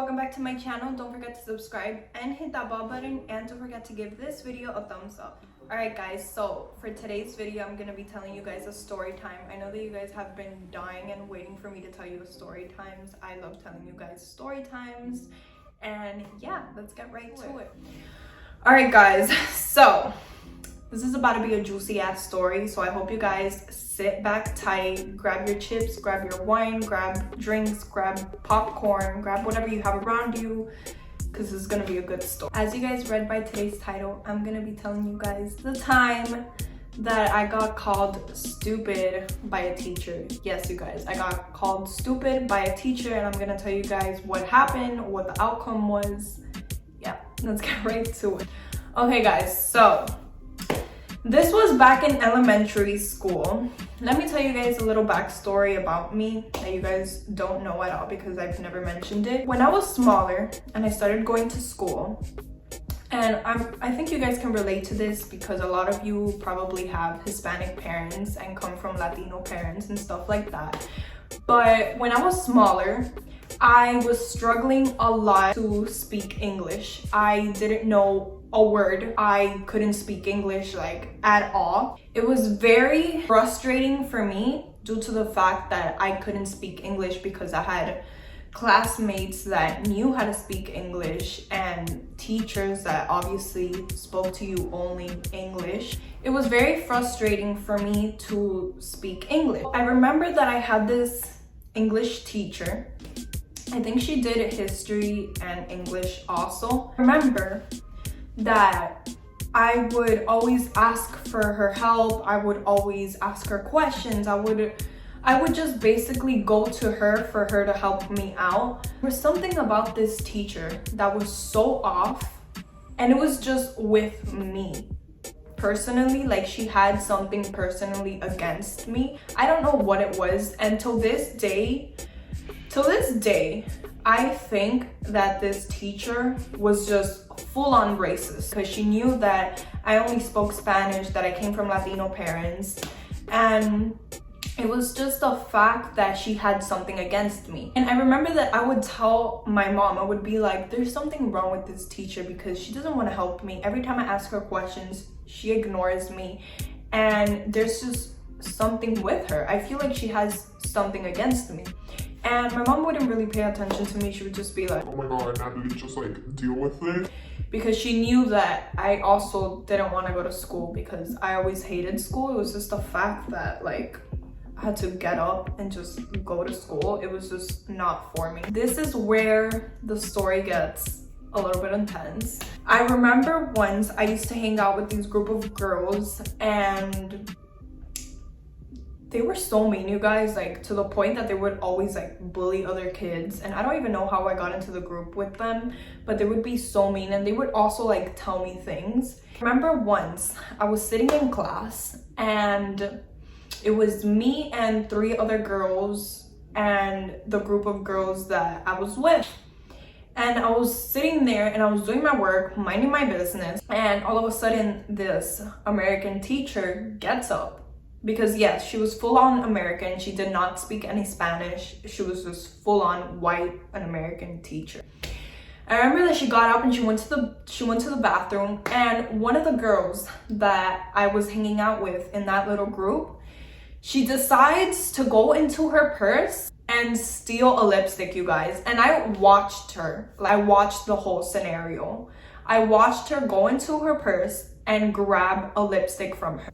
welcome back to my channel. Don't forget to subscribe and hit that bell button, and don't forget to give this video a thumbs up. Alright guys, so for today's video I'm gonna be telling you guys a story time. I know that you guys have been dying and waiting for me to tell you a story times. I love telling you guys story times, and yeah, let's get right to it. Alright guys, so this is about to be a juicy ass story, so I hope you guys sit back tight, grab your chips, grab your wine, grab drinks, grab popcorn, grab whatever you have around you, because this is gonna be a good story. As you guys read by today's title, I'm gonna be telling you guys the time that I got called stupid by a teacher. Yes, you guys, I got called stupid by a teacher, and I'm gonna tell you guys what happened, what the outcome was. Yeah, let's get right to it. Okay guys, so this was back in elementary school. Let me tell you guys a little backstory about me that you guys don't know at all because I've never mentioned it. When I was smaller and I started going to school, and I think you guys can relate to this because a lot of you probably have Hispanic parents and come from Latino parents and stuff like that. But when I was smaller, I was struggling a lot to speak English. I didn't know a word. I couldn't speak English like at all. It was very frustrating for me due to the fact that I couldn't speak English because I had classmates that knew how to speak English and teachers that obviously spoke to you only English. It was very frustrating for me to speak English. I remember that I had this English teacher. I think she did history and English also. I remember that I would always ask for her help. I would always ask her questions. I would just basically go to her for her to help me out. There was something about this teacher that was so off, and it was just with me personally. Like, she had something personally against me. I don't know what it was, and till this day, I think that this teacher was just full-on racist because she knew that I only spoke Spanish, that I came from Latino parents, and it was just a fact that she had something against me. And I remember that I would tell my mom, I would be like, there's something wrong with this teacher because she doesn't want to help me. Every time I ask her questions, she ignores me, and there's just something with her. I feel like she has something against me. And my mom wouldn't really pay attention to me. She would just be like, oh my god, Natalie, just like deal with it. Because she knew that I also didn't want to go to school because I always hated school. It was just a fact that like I had to get up and just go to school. It was just not for me. This is where the story gets a little bit intense. I remember once I used to hang out with these group of girls, and they were so mean, you guys, like to the point that they would always like bully other kids. And I don't even know how I got into the group with them, but they would be so mean, and they would also like tell me things. I remember once I was sitting in class, and it was me and 3 other girls and the group of girls that I was with. And I was sitting there and I was doing my work, minding my business, and all of a sudden this American teacher gets up. Because yes, she was full-on American. She did not speak any Spanish. She was just full-on white, an American teacher. I remember that she got up and she went to the bathroom, and one of the girls that I was hanging out with in that little group, she decides to go into her purse and steal a lipstick, you guys. And I watched her. I watched the whole scenario. I watched her go into her purse and grab a lipstick from her.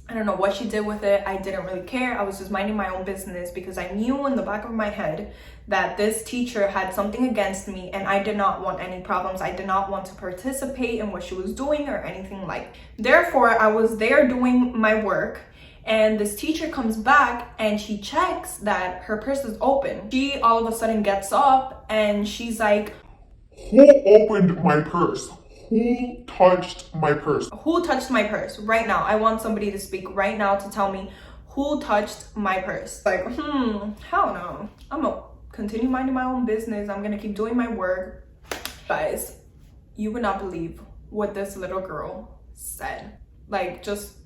I don't know what she did with it. I didn't really care. I was just minding my own business because I knew in the back of my head that this teacher had something against me, and I did not want any problems. I did not want to participate in what she was doing or anything like that. Therefore, I was there doing my work, and this teacher comes back and she checks that her purse is open. She all of a sudden gets up and she's like, who opened my purse? Who touched my purse? Who touched my purse? Right now. I want somebody to speak right now to tell me who touched my purse. Like, hell no. I'm gonna continue minding my own business. I'm gonna keep doing my work. Guys, you would not believe what this little girl said. Like, just,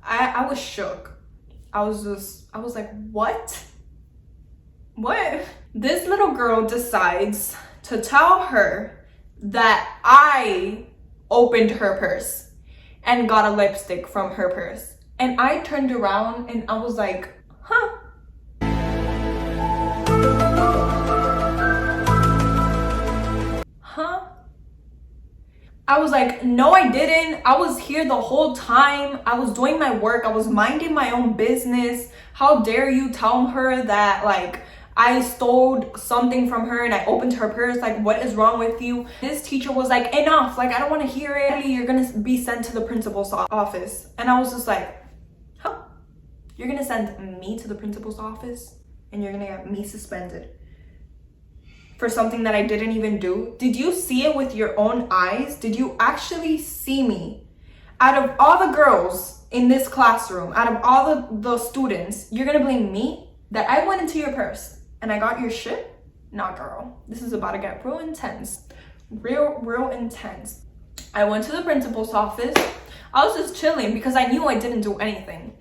I was shook. I was like, what? What? This little girl decides to tell her that I opened her purse and got a lipstick from her purse. And I turned around and I was like, huh? Huh? I was like, no, I didn't. I was here the whole time. I was doing my work. I was minding my own business. How dare you tell her that, like, I stole something from her and I opened her purse? Like, what is wrong with you? This teacher was like, enough. Like, I don't want to hear it. You're going to be sent to the principal's office. And I was just like, huh? You're going to send me to the principal's office? And you're going to get me suspended for something that I didn't even do? Did you see it with your own eyes? Did you actually see me? Out of all the girls in this classroom, out of all the students, you're gonna blame me that I went into your purse and I got your shit? Nah, girl. This is about to get real intense. Real intense. I went to the principal's office. I was just chilling because I knew I didn't do anything.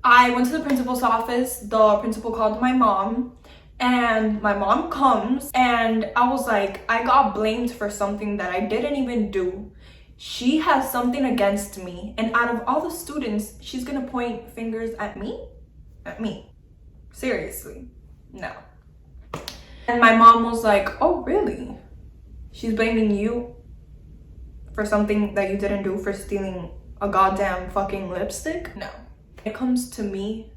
I went to the principal's office. The principal called my mom. And my mom comes and I was like, I got blamed for something that I didn't even do. She has something against me. And out of all the students, she's gonna point fingers at me? At me. Seriously. No. And my mom was like, oh, really? She's blaming you for something that you didn't do, for stealing a goddamn fucking lipstick? No. When it comes to me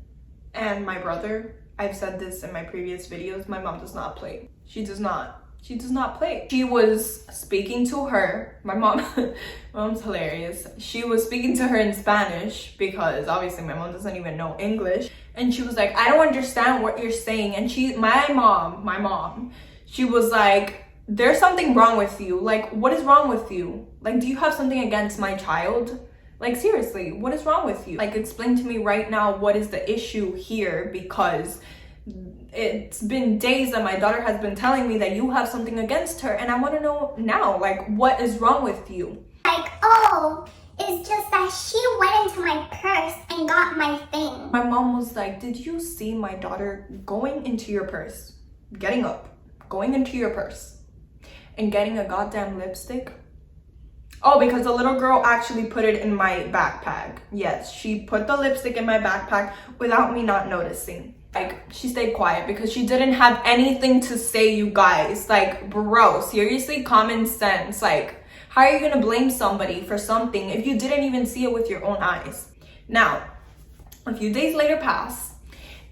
and my brother, I've said this in my previous videos, my mom does not play. She does not play. She was speaking to her, my mom's hilarious. She was speaking to her in Spanish because obviously my mom doesn't even know English. And she was like, I don't understand what you're saying. And my mom, she was like, there's something wrong with you. Like, what is wrong with you? Like, do you have something against my child? Like, seriously, what is wrong with you? Like, explain to me right now what is the issue here, because it's been days that my daughter has been telling me that you have something against her, and I want to know now, like, what is wrong with you? Like, oh, it's just that she went into my purse and got my thing. My mom was like, did you see my daughter going into your purse, getting up, going into your purse, and getting a goddamn lipstick? Oh, because the little girl actually put it in my backpack. Yes, she put the lipstick in my backpack without me not noticing. Like, she stayed quiet because she didn't have anything to say, you guys. Like, bro, seriously, common sense. Like, how are you gonna blame somebody for something if you didn't even see it with your own eyes? Now, a few days later passed,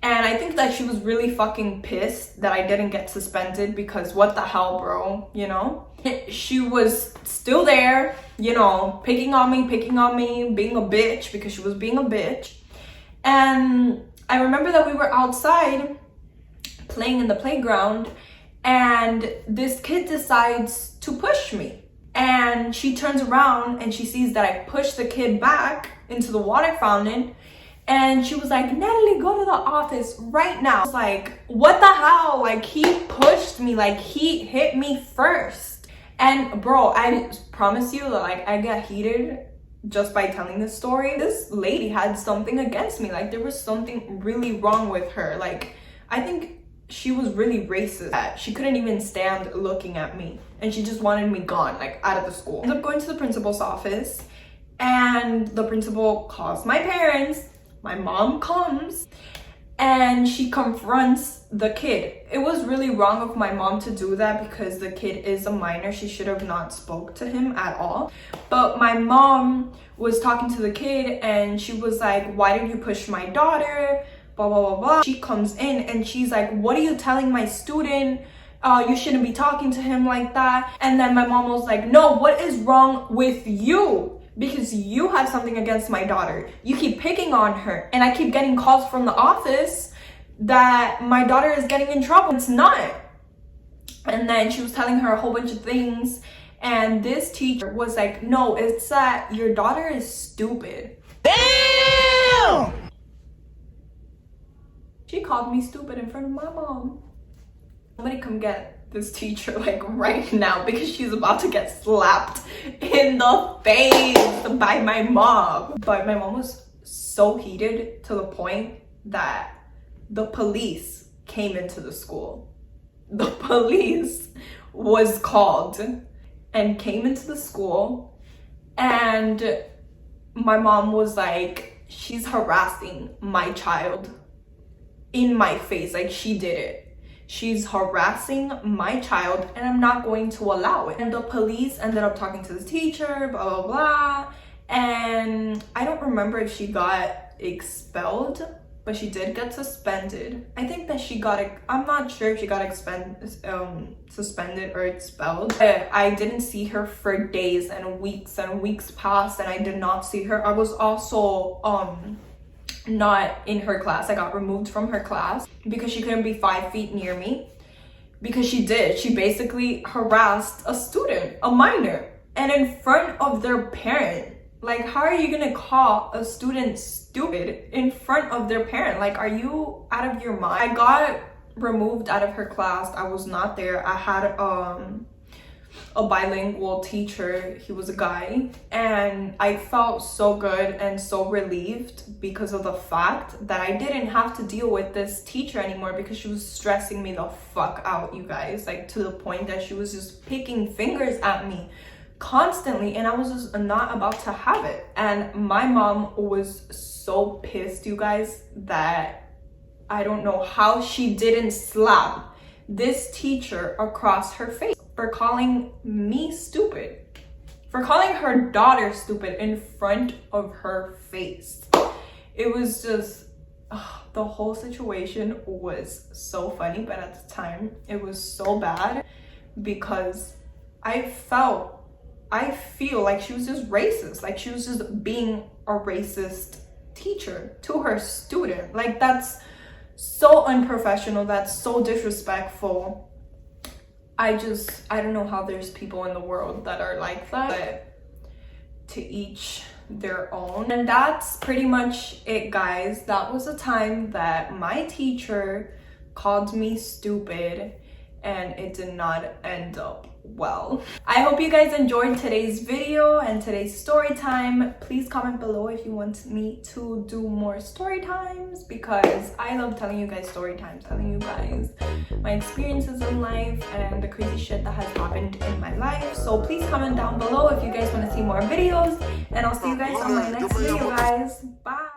and I think that she was really fucking pissed that I didn't get suspended, because what the hell, bro, you know? She was still there, you know, picking on me, being a bitch, because she was being a bitch. And I remember that we were outside playing in the playground, and this kid decides to push me. And she turns around and she sees that I pushed the kid back into the water fountain. And she was like, Natalie, go to the office right now. I was like, what the hell? Like, he pushed me, like, he hit me first. And bro, I promise you that, like, I get heated just by telling this story. This lady had something against me. Like, there was something really wrong with her. Like, I think she was really racist. She couldn't even stand looking at me. And she just wanted me gone, like, out of the school. I ended up going to the principal's office. And the principal calls my parents. My mom comes and she confronts the kid. It was really wrong of my mom to do that because the kid is a minor. She should have not spoke to him at all. But my mom was talking to the kid and she was like, why did you push my daughter? Blah, blah, blah, blah. She comes in and she's like, what are you telling my student? You shouldn't be talking to him like that. And then my mom was like, no, what is wrong with you? Because you have something against my daughter. You keep picking on her. And I keep getting calls from the office that my daughter is getting in trouble. It's not. And then she was telling her a whole bunch of things. And this teacher was like, no, it's that your daughter is stupid. Damn! She called me stupid in front of my mom. Somebody come get this teacher, like, right now, because she's about to get slapped in the face by my mom. But my mom was so heated to the point that the police came into the school. the police was called and came into the school, and my mom was like, she's harassing my child in my face. Like, she did it. She's harassing my child and I'm not going to allow it. And the police ended up talking to the teacher, blah, blah, blah. And I don't remember if she got expelled, but she did get suspended. I think that she got, I'm not sure if she got suspended or expelled. I didn't see her for days and weeks passed, and I did not see her. I was also not in her class. I got removed from her class because she couldn't be 5 feet near me, because she basically harassed a student, a minor, and in front of their parent. Like, how are you gonna call a student stupid in front of their parent? Like, are you out of your mind? I got removed out of her class. I was not there. I had a bilingual teacher. He was a guy, and I felt so good and so relieved because of the fact that I didn't have to deal with this teacher anymore, because she was stressing me the fuck out, you guys. Like, to the point that she was just picking fingers at me constantly, and I was just not about to have it. And my mom was so pissed, you guys, that I don't know how she didn't slap this teacher across her face for calling me stupid, for calling her daughter stupid in front of her face. It was just, the whole situation was so funny, but at the time it was so bad, because I feel like she was just racist. Like, she was just being a racist teacher to her student. Like, that's so unprofessional. That's so disrespectful. I don't know how there's people in the world that are like that, but to each their own. And that's pretty much it, guys. That was a time that my teacher called me stupid, and it did not end up well. I hope you guys enjoyed today's video and today's story time. Please comment below if you want me to do more story times, because I love telling you guys story times, telling you guys my experiences in life and the crazy shit that has happened in my life. So please comment down below if you guys want to see more videos, and I'll see you guys on my next video, guys. Bye.